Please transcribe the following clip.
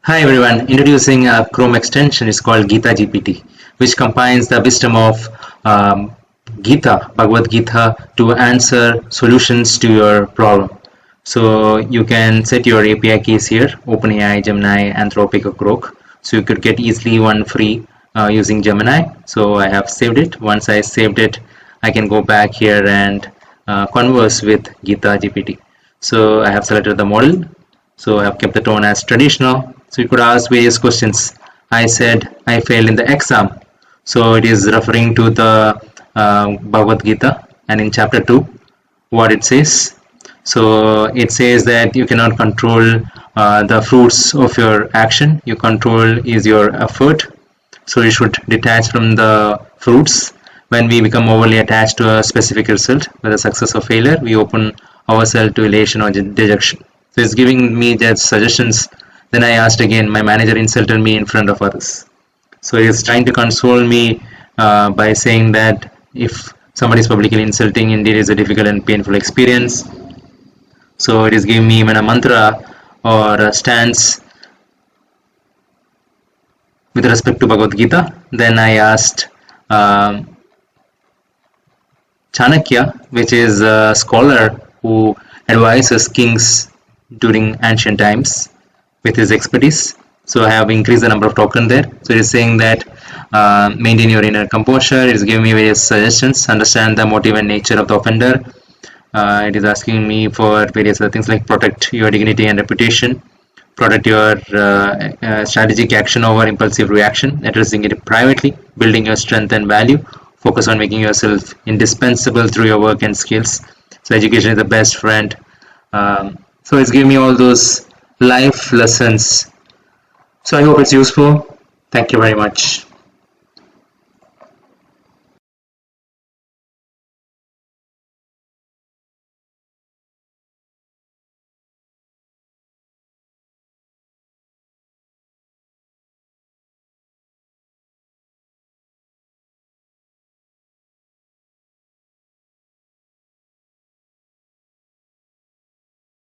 Hi everyone, introducing a Chrome extension is called Geetha GPT, which combines the wisdom of Gita, Bhagavad Gita, to answer solutions to your problem. So you can set your API keys here, OpenAI, Gemini, Anthropic, or Grok. So you could get easily one free using Gemini. So I have saved it. Once I saved it, I can go back here and converse with Geetha GPT. So I have selected the model. So I have kept the tone as traditional. So you could ask various questions. I said I failed in the exam. So it is referring to the Bhagavad Gita, and in chapter 2, what it says. So it says that you cannot control the fruits of your action. Your control is your effort. So you should detach from the fruits. When we become overly attached to a specific result, whether success or failure, we open ourselves to elation or dejection. So it's giving me just suggestions. Then I asked again, my manager insulted me in front of others. So he's trying to console me by saying that if somebody is publicly insulting, indeed is a difficult and painful experience. So it is giving me even a mantra or a stance with respect to Bhagavad Gita. Then I asked Chanakya, which is a scholar who advises kings during ancient times with his expertise. So I have increased the number of tokens there. So it is saying that maintain your inner composure. It is giving me various suggestions. Understand the motive and nature of the offender. It is asking me for various other things like protect your dignity and reputation, protect your strategic action over impulsive reaction, addressing it privately, building your strength and value, focus on making yourself indispensable through your work and skills. So education is the best friend. So it's giving me all those life lessons. So I hope it's useful. Thank you very much.